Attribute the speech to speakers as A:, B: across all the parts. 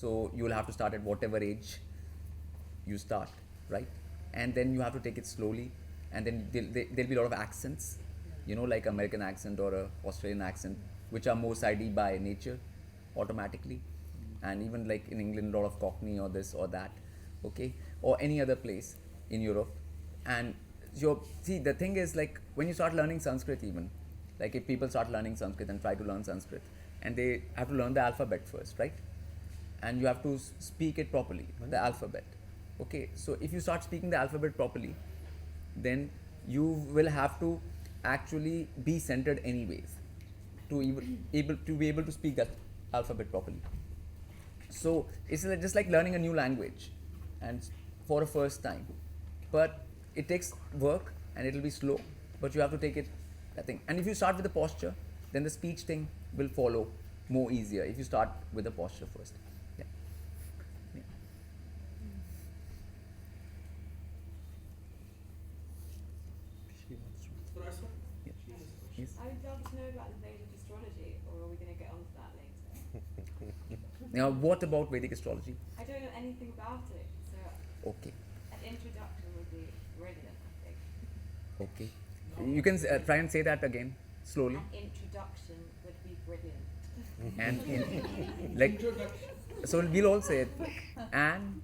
A: So you will have to start at whatever age you start, right? And then you have to take it slowly, and then there'll be a lot of accents, like American accent or a Australian accent, which are more sidey by nature, automatically, and even like in England, a lot of Cockney or this or that, okay, or any other place in Europe, and see the thing is like when you start learning Sanskrit, even like if people start learning Sanskrit and try to learn Sanskrit, and they have to learn the alphabet first, right? And you have to speak it properly, the alphabet. Okay, so if you start speaking the alphabet properly, then you will have to actually be centered anyways to be able to speak that alphabet properly. So it's just like learning a new language, and for a first time, but it takes work and it'll be slow, but you have to take it that thing. And if you start with the posture, then the speech thing will follow more easier if you start with the posture first. Yeah. Yeah. Yes.
B: I would love to know about the Vedic astrology, or are we going to get onto that later?
A: Now, what about Vedic astrology?
B: I don't know anything about it, so
A: Okay.
B: an introduction would be brilliant, I think.
A: Okay. You can try and say that again slowly.
B: An introduction would be brilliant.
A: And like, so we'll all say it. An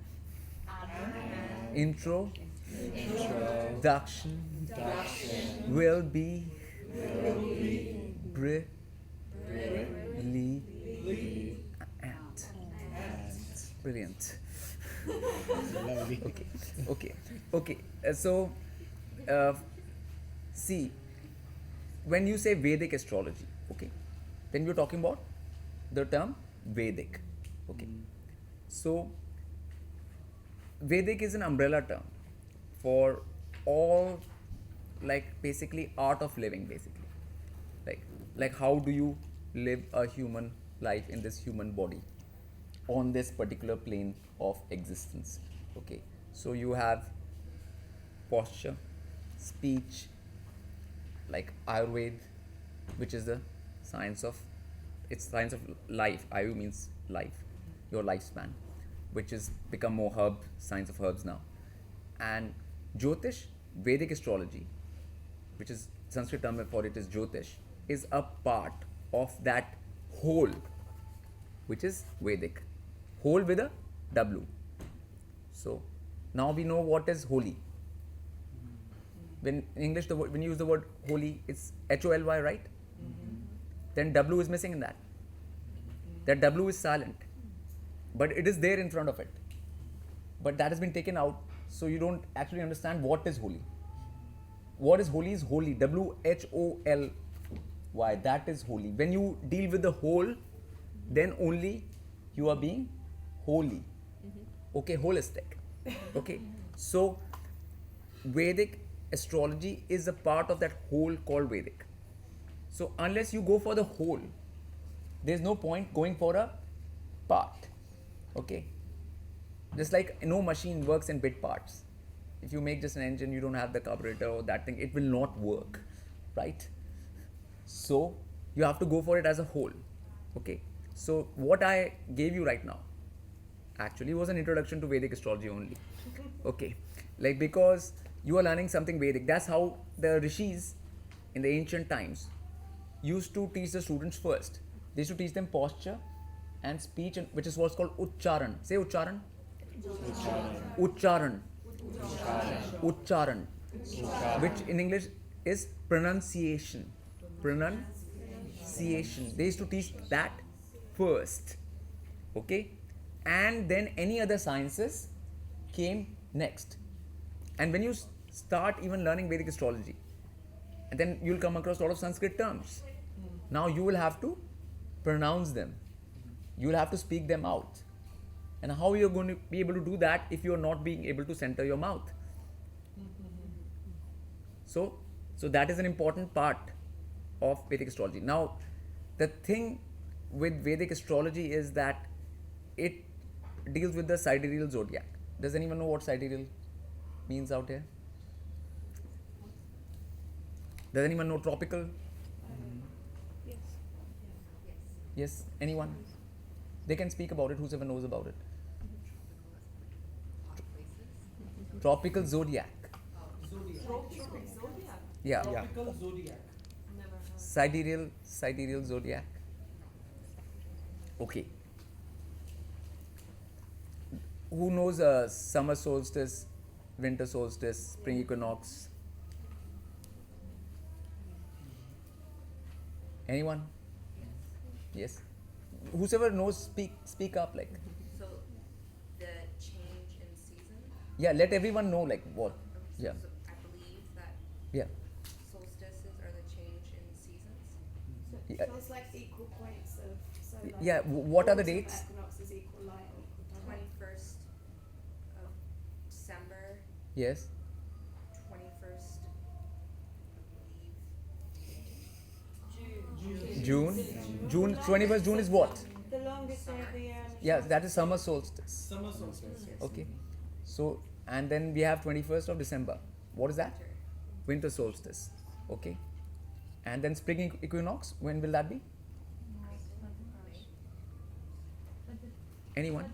A: introduction will be brilliant. Brilliant. Okay. So, see, when you say Vedic astrology, okay, then we're talking about the term Vedic. Okay. So, Vedic is an umbrella term for all, like basically art of living, basically. Like how do you live a human life in this human body on this particular plane of existence. Okay. So you have posture, speech, like Ayurveda, which is the science of life. Ayu means life, your lifespan, which is become more science of herbs now. And Jyotish, Vedic astrology, which is Sanskrit term for it is Jyotish, is a part of that whole, which is Vedic. Whole with a W. So now we know what is holy. When in English, when you use the word holy, it's HOLY, right? Then W is missing in that. That W is silent, but it is there in front of it. But that has been taken out, so you don't actually understand what is holy. What is holy is holy. WHOLY. That is holy. When you deal with the whole, then only you are being holy. Okay, holistic. Okay, so Vedic astrology is a part of that whole called Vedic. So unless you go for the whole, there's no point going for a part. Okay, just like no machine works in bit parts. If you make just an engine, you don't have the carburetor or that thing, it will not work, right? So you have to go for it as a whole. Okay, so what I gave you right now actually was an introduction to Vedic astrology only. Okay, like because you are learning something Vedic. That's how the rishis in the ancient times used to teach the students first. They used to teach them posture and speech, which is what's called Ucharan. Say Ucharan. Ucharan. Ucharan. Which in English is pronunciation. Pronunciation. They used to teach that first. Okay? And then any other sciences came next. And when you start even learning Vedic astrology, and then you'll come across a lot of Sanskrit terms. Now you will have to pronounce them. You will have to speak them out. And how you're going to be able to do that if you're not being able to center your mouth? So that is an important part of Vedic astrology. Now, the thing with Vedic astrology is that it deals with the sidereal zodiac. Does anyone know what sidereal means out here? Does anyone know tropical?
B: Yes.
A: Yes? Anyone? They can speak about it, whoever knows about it. Tropical zodiac.
B: Tropic zodiac.
A: Yeah.
C: Tropical zodiac.
B: Never heard.
A: Sidereal zodiac. Okay. Who knows summer solstice, winter solstice, spring equinox? Anyone? Yes. Whoever knows, speak up. Like,
D: So, the change in season?
A: yeah, let everyone know like what.
D: Okay,
A: Yeah.
D: So I believe that
A: Yeah.
D: solstices are the change in seasons.
A: Yeah.
E: So it's like equal points of. So like
A: Yeah. What are the
E: autumn
A: dates?
E: Equinox is equal light.
D: 21st of December,
A: Yes.
D: 21st,
A: June. 21st June is what?
E: The longest day of the year. and the
A: Yeah,
E: shortest.
A: that is summer solstice.
C: Summer solstice.
A: Okay. So, and then we have 21st of December. What is that?
D: winter.
A: Winter solstice. Okay. And then spring equinox, when will that be? Anyone?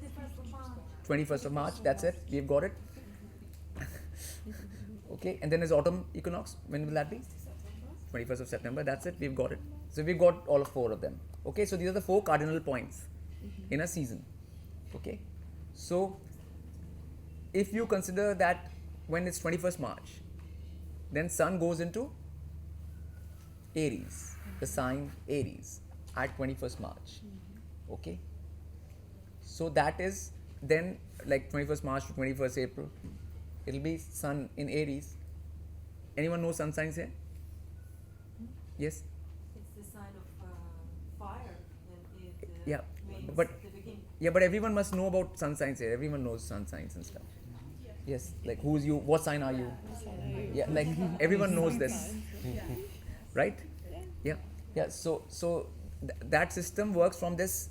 A: 21st of March, that's it. We've got it. Okay. And then is autumn equinox, when will that be? 21st of September, that's it. We've got it. So we've got all of 4 of them. Okay. So these are the 4 cardinal points in a season. Okay. So if you consider that when it's 21st March, then sun goes into Aries, the sign Aries at 21st March. Okay. So that is then like 21st March to 21st April. It'll be sun in Aries. Anyone know sun signs here? Yes?
B: It's the sign of fire, and it
A: Yeah,
B: means
A: but-
B: the beginning.
A: Yeah, but everyone must know about sun signs here. Everyone knows sun signs and stuff. Yes, like who's you? What sign are you? Yeah, like everyone knows this, right? Yeah, yeah. So that system works from this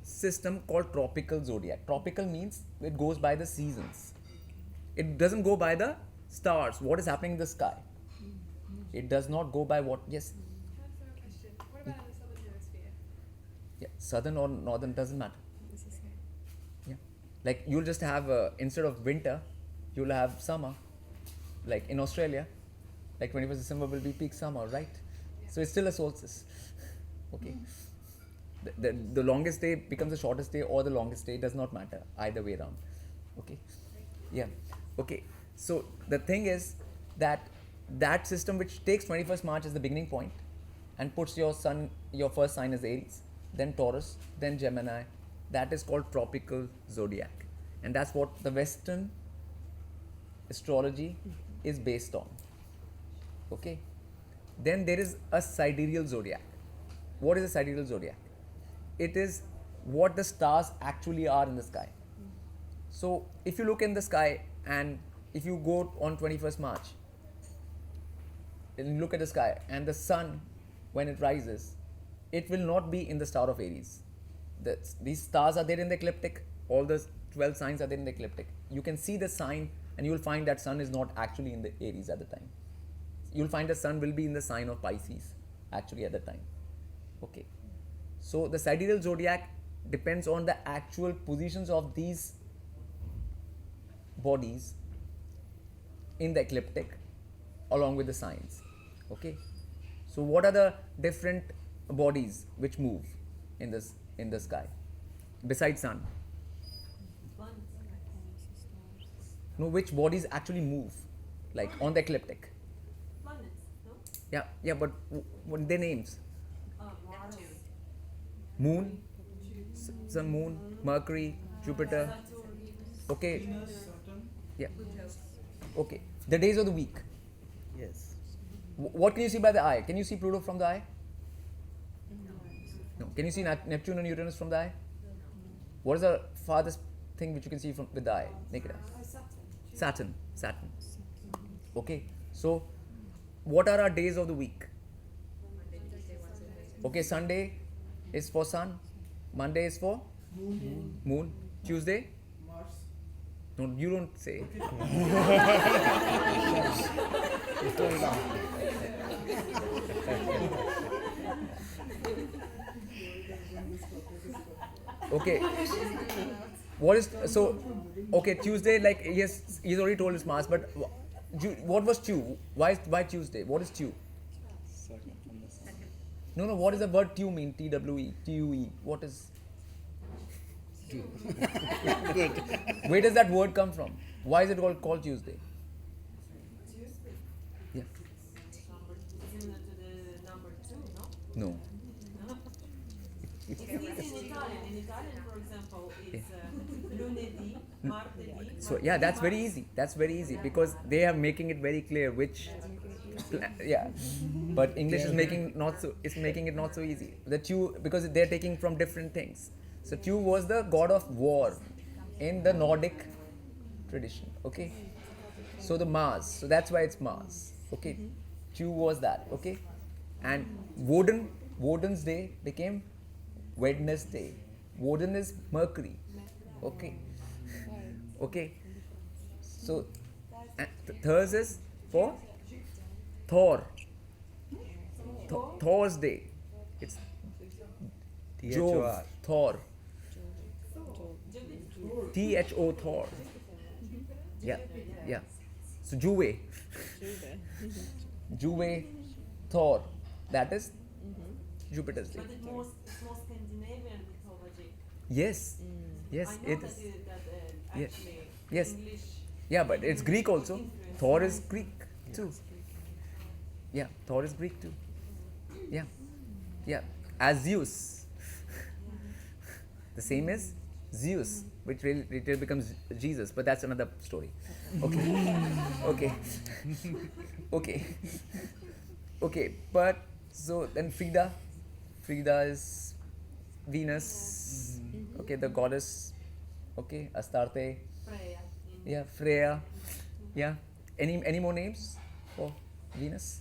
A: system called tropical zodiac. Tropical means it goes by the seasons. It doesn't go by the stars. What is happening in the sky? It does not go by what. Yes.
F: Can I ask you a question? What about the southern hemisphere?
A: Yeah, southern or northern doesn't matter. Yeah, like you'll just have instead of winter, you'll have summer. Like in Australia, like 21st December will be peak summer, right? So it's still a solstice. Okay. The longest day becomes the shortest day, or the longest day, does not matter either way around. Okay. Yeah. Okay. So the thing is that system which takes 21st March as the beginning point and puts your first sign as Aries, then Taurus, then Gemini, that is called tropical zodiac. And that's what the Western astrology is based on. Okay. Then there is a sidereal zodiac. What is a sidereal zodiac? It is what the stars actually are in the sky. So if you look in the sky and if you go on 21st March and you look at the sky and the sun, when it rises, it will not be in the star of Aries. These stars are there in the ecliptic. All the 12 signs are there in the ecliptic. You can see the sign and you will find that sun is not actually in the Aries at the time. You'll find the sun will be in the sign of Pisces actually at the time. Okay. So the sidereal zodiac depends on the actual positions of these bodies in the ecliptic along with the signs. Okay. So what are the different bodies which move in the sky besides sun? No, which bodies actually move like on the ecliptic?
B: Planets, no?
A: Yeah, but what are their names?
D: Neptune.
A: Moon, Sun, Moon, Mercury, Jupiter. Okay.
C: Venus, Saturn.
A: Yeah.
D: Pluto.
A: Okay. The days of the week.
G: Yes.
A: What can you see by the eye? Can you see Pluto from the eye? No. Can you see Neptune and Uranus from the eye? What is the farthest thing which you can see with the eye? Naked eye.
E: Oh, Saturn.
A: Saturn. Okay. So, what are our days of the week?
D: Monday, Tuesday, Wednesday, Thursday.
A: Okay, Sunday is for sun. Monday is for moon. Tuesday?
C: Mars.
A: No, you don't say. Okay. What is so? Okay, Tuesday. Like yes, he's already told his Mars. But what was Tu? Why Tuesday? What is Tu? No. What does the word Tu mean? TWE. TUE. What is? Where does that word come from? Why is it called Tuesday? Yeah.
B: Similar to the number 2, no?
A: No.
B: It's easy in Italian. In Italian, for example, it's lunedì, martedì.
A: So yeah, that's very easy. That's very easy because they are making it very clear which. Yeah, but English is making it not so easy. The Tu, because they're taking from different things. So Tu was the god of war in the Nordic tradition. Okay, so the Mars. So that's why it's Mars. Okay, Tu was that. Okay, and Woden's day became Wednesday. Woden is Mercury. Okay. Okay. So Thursday is for Thor. Thor's day. It's Jove. Thor. THO Thor. Yeah. Yeah. So Juve. Juve Thor. That is Jupiter's day.
B: But it's more Scandinavian mythology.
A: Yes. Yes,
B: I know
A: it
B: that,
A: is.
B: that actually
A: Yes.
B: English.
A: Yeah, but it's Greek also. Thor is Greek too. Yeah, Thor is Greek too. Yeah. Yeah. As Zeus. The same as Zeus, which later becomes Jesus, but that's another story. Okay. Okay. Okay. Okay. But so then Frida is Venus. Okay, the goddess. Okay, Astarte.
B: Freya.
A: Yeah, Freya. Yeah. Any more names for Venus?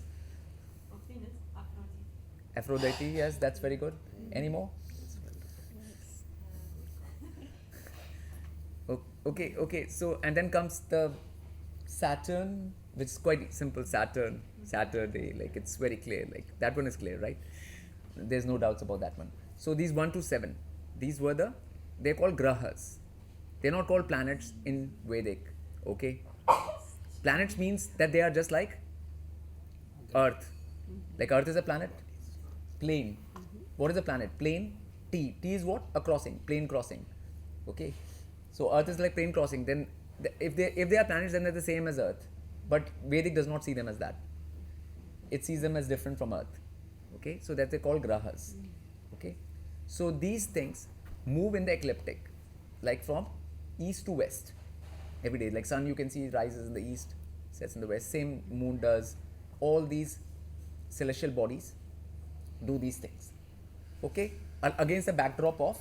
B: Of Venus, Aphrodite.
A: Aphrodite, yes, that's very good. Any more? Okay. So, and then comes the Saturn, which is quite simple. Saturday, like it's very clear. Like that one is clear, right? There's no doubts about that one. So these 1 to 7, they're called grahas. They're not called planets in Vedic. Okay, planets means that they are just like Earth. Like Earth is a planet. Plane. What is a planet? Plane. T is what? A crossing. Plane crossing. Okay. So Earth is like plane crossing. Then if they are planets, then they're the same as Earth. But Vedic does not see them as that. It sees them as different from Earth. Okay. So that they call grahas. Okay. So these things move in the ecliptic, like from east to west every day. Like sun, you can see rises in the east, sets in the west. Same moon does. All these celestial bodies do these things. Okay, against the backdrop of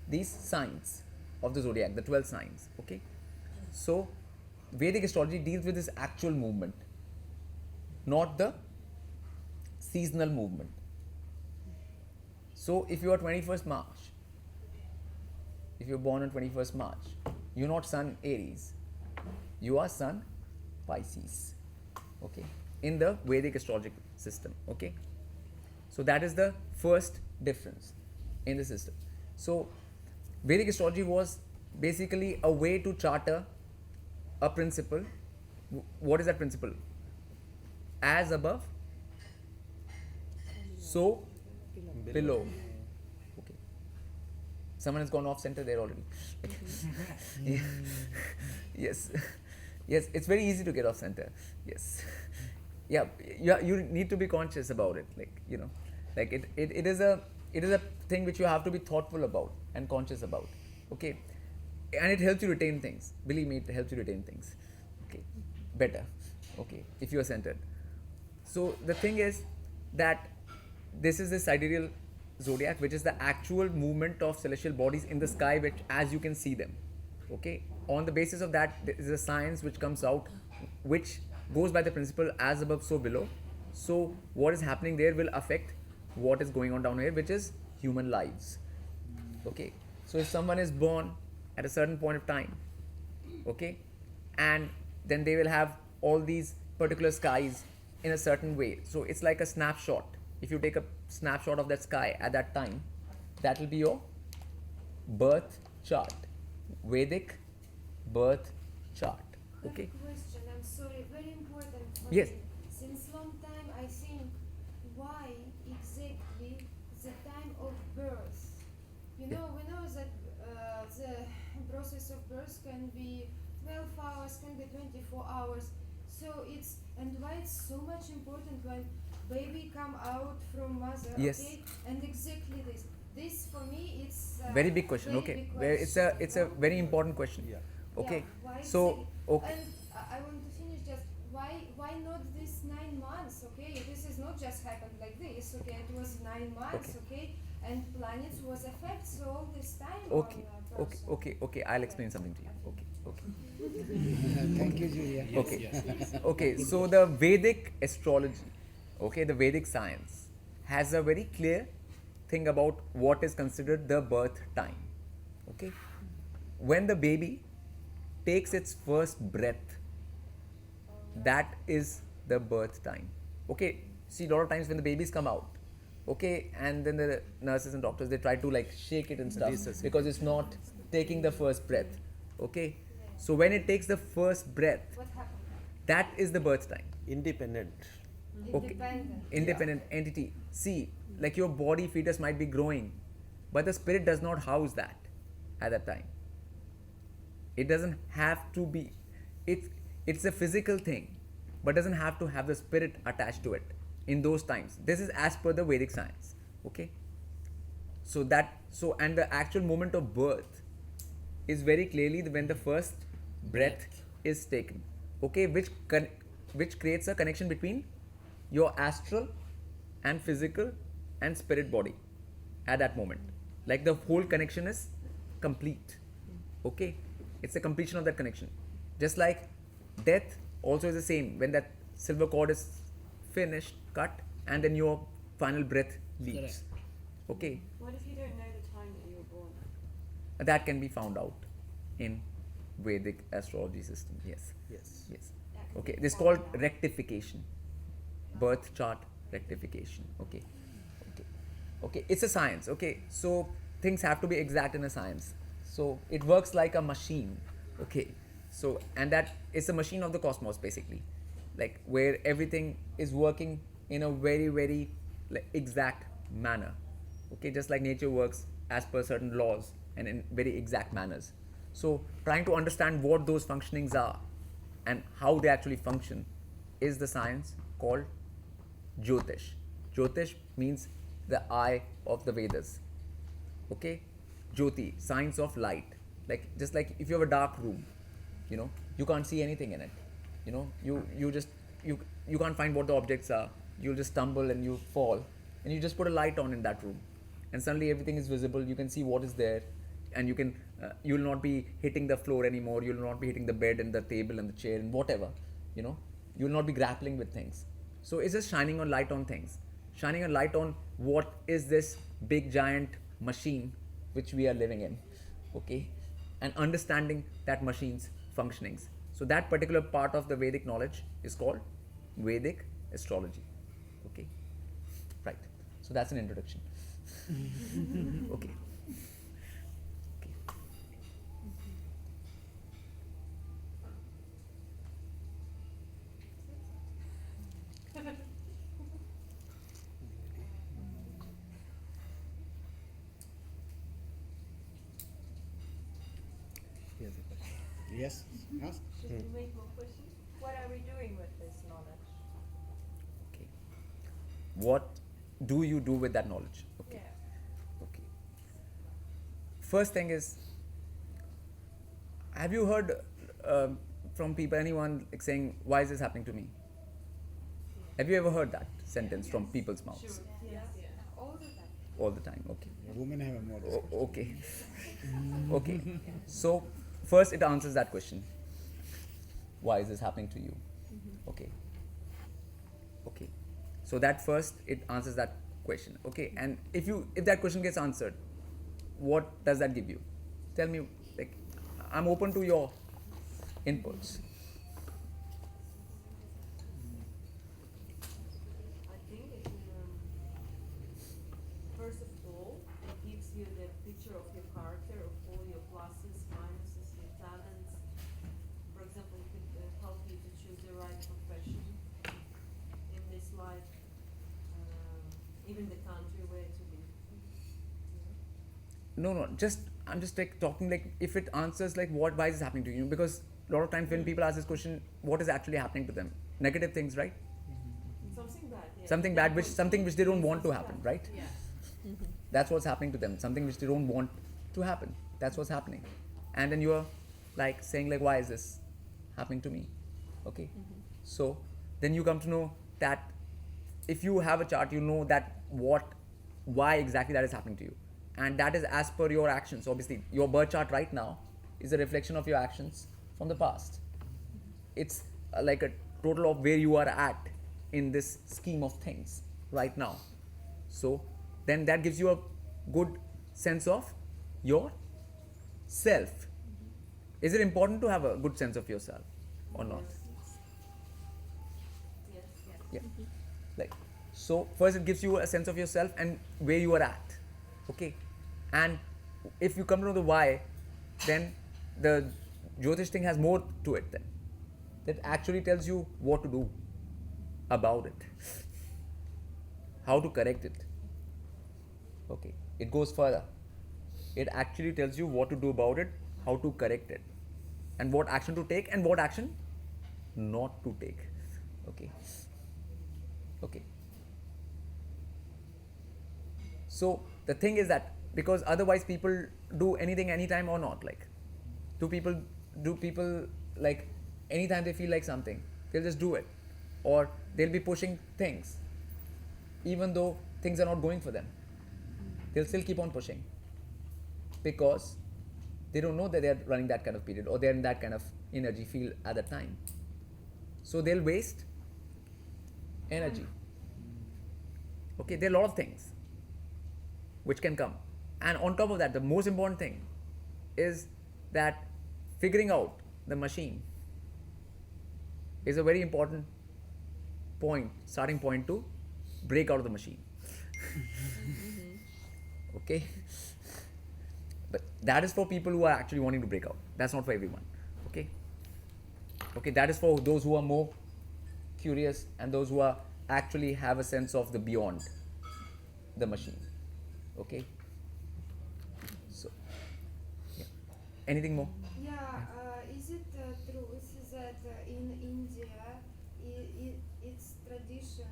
A: these signs of the zodiac, the 12 signs. Okay, so Vedic astrology deals with this actual movement, not the seasonal movement. So if you are 21st March, if you're born on 21st March, you're not Sun Aries, you are Sun Pisces. Okay, in the Vedic astrological system. Okay, so that is the first difference in the system. So Vedic astrology was basically a way to charter a principle. What is that principle? As above, so below. Okay. Someone has gone off center there already. Yeah. Yes. Yes, it's very easy to get off center. Yes. Yeah, you need to be conscious about it. Like, you know, like it is a thing which you have to be thoughtful about and conscious about. Okay. And it helps you retain things. Believe me, it helps you retain things. Okay. Better. Okay. If you are centered. So the thing is that this is the sidereal zodiac, which is the actual movement of celestial bodies in the sky, which as you can see them. Okay. On the basis of that, there is a science which comes out, which goes by the principle as above, so below. So what is happening there will affect what is going on down here, which is human lives. Okay. So if someone is born at a certain point of time, okay, and then they will have all these particular skies in a certain way. So it's like a snapshot. if you take a snapshot of that sky at that time, that will be your birth chart. Vedic birth chart. Okay.
G: Question, I'm sorry, very important for
A: Yes.
G: me. Since long time I think why exactly the time of birth? You know, we know that the process of birth can be 12 hours, can be 24 hours. So it's, and why it's so much important when baby come out from mother,
A: Yes.
G: okay? And exactly this. This for me it's
A: Very big question.
G: very
A: Okay.
G: big
A: Where it's a
G: no?
A: very important question.
C: Yeah.
A: Okay.
G: Yeah, why
A: So
G: exactly?
A: okay.
G: And I want to finish just why not this 9 months? Okay, this is not just happened like this. Okay, it was 9 months. Okay, and planets was affects all this time.
A: Okay.
G: On a
A: Okay.
G: person.
A: Okay. Okay. I'll explain something to you. Okay. Okay.
H: Thank you, Julia.
A: Okay. Okay. So the Vedic astrology, okay, the Vedic science has a very clear thing about what is considered the birth time. Okay. When the baby takes its first breath, that is the birth time. Okay. See, a lot of times when the babies come out, okay, and then the nurses and doctors, they try to like shake it and stuff because it's not taking the first breath. Okay. So when it takes the first breath,
G: What happened?
A: that is the birth time.
I: Independent.
A: Okay.
G: Independent.
A: Independent entity. See, like your body fetus might be growing, but the spirit does not house that at that time. It doesn't have to be. It's a physical thing, but doesn't have to have the spirit attached to it in those times. This is as per the Vedic science. Okay. So and the actual moment of birth is very clearly when the first breath is taken. Okay, which creates a connection between your astral and physical and spirit body at that moment. Like the whole connection is complete. Okay, it's a completion of that connection. Just like death also is the same. When that silver cord is finished, cut, and then your final breath leaves. Okay,
B: What if you don't know the time that you were born?
A: that can be found out in Vedic astrology system. Yes.
I: Yes.
A: Yes.
B: That could
A: Okay,
B: be
A: this is
B: found
A: called
B: out.
A: rectification. Birth chart rectification. Okay. Okay. Okay. It's a science. Okay. So things have to be exact in a science. So it works like a machine. Okay. So and that is a machine of the cosmos basically, like where everything is working in a very very like, exact manner. Okay, just like nature works as per certain laws and in very exact manners. So trying to understand what those functionings are and how they actually function is the science called Jyotish. Jyotish means the eye of the Vedas. Okay, Jyoti, science of light. Like just like if you have a dark room, you know, you can't see anything in it. You know, you can't find what the objects are. You'll just stumble and you fall, and you just put a light on in that room, and suddenly everything is visible. You can see what is there, and you can you'll not be hitting the floor anymore. You'll not be hitting the bed and the table and the chair and whatever. You know, you'll not be grappling with things. So it's just shining on light on things, shining a light on what is this big giant machine which we are living in. Okay, and understanding that machine's functionings. So that particular part of the Vedic knowledge is called Vedic astrology. Okay, right. So that's an introduction. Okay. Okay.
I: Here's a question.
H: Yes, ask.
B: Should we make more questions? What are we doing with this knowledge?
A: Okay. What do you do with that knowledge? Okay.
B: Yeah.
A: Okay. First thing is, have you heard from people, anyone like saying, "Why is this happening to me?" Have you ever heard that sentence from people's mouths?
B: Sure. Yes.
G: All the time.
A: All the time. Okay.
H: Women have a more discussion.
A: Okay. Okay. So first it answers that question. Why is this happening to you? Okay. Okay. So that first it answers that question. Okay. And if that question gets answered, what does that give you? Tell me. Like, I'm open to your inputs.
B: I think it
A: No. I'm just like talking like if it answers like why is this happening to you? Because a lot of times when people ask this question, what is actually happening to them? Negative things, right?
B: Something bad. Yeah.
A: Something bad, something which they don't want to happen, right?
B: Yeah.
A: That's what's happening to them. Something which they don't want to happen. That's what's happening. And then you're like saying like, why is this happening to me? Okay. So then you come to know that if you have a chart, you know that why exactly that is happening to you. And that is as per your actions. Obviously, your birth chart right now is a reflection of your actions from the past. It's like a total of where you are at in this scheme of things right now. So then that gives you a good sense of your self. Is it important to have a good sense of yourself or not?
B: Yes.
A: Yeah. Like, so first it gives you a sense of yourself and where you are at. Okay. And if you come to know the why, then the Jyotish thing has more to it then. That actually tells you what to do about it. How to correct it. Okay. It goes further. It actually tells you what to do about it, how to correct it, and what action to take and what action not to take. Okay. Okay. So the thing is that because otherwise people do anything anytime or not, like do people like anytime they feel like something they'll just do it, or they'll be pushing things even though things are not going for them. They'll still keep on pushing because they don't know that they're running that kind of period or they're in that kind of energy field at that time. So they'll waste energy. Okay, there are a lot of things which can come. And on top of that, the most important thing is that figuring out the machine is a very important point, starting point to break out of the machine. Okay? But that is for people who are actually wanting to break out. That's not for everyone. Okay? Okay, that is for those who are more curious and those who are actually have a sense of the beyond the machine. Okay? So, yeah. Anything more?
G: Yeah, is it truth that in India it's tradition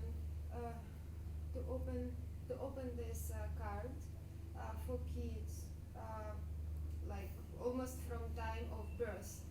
G: to open this card for kids like almost from time of birth?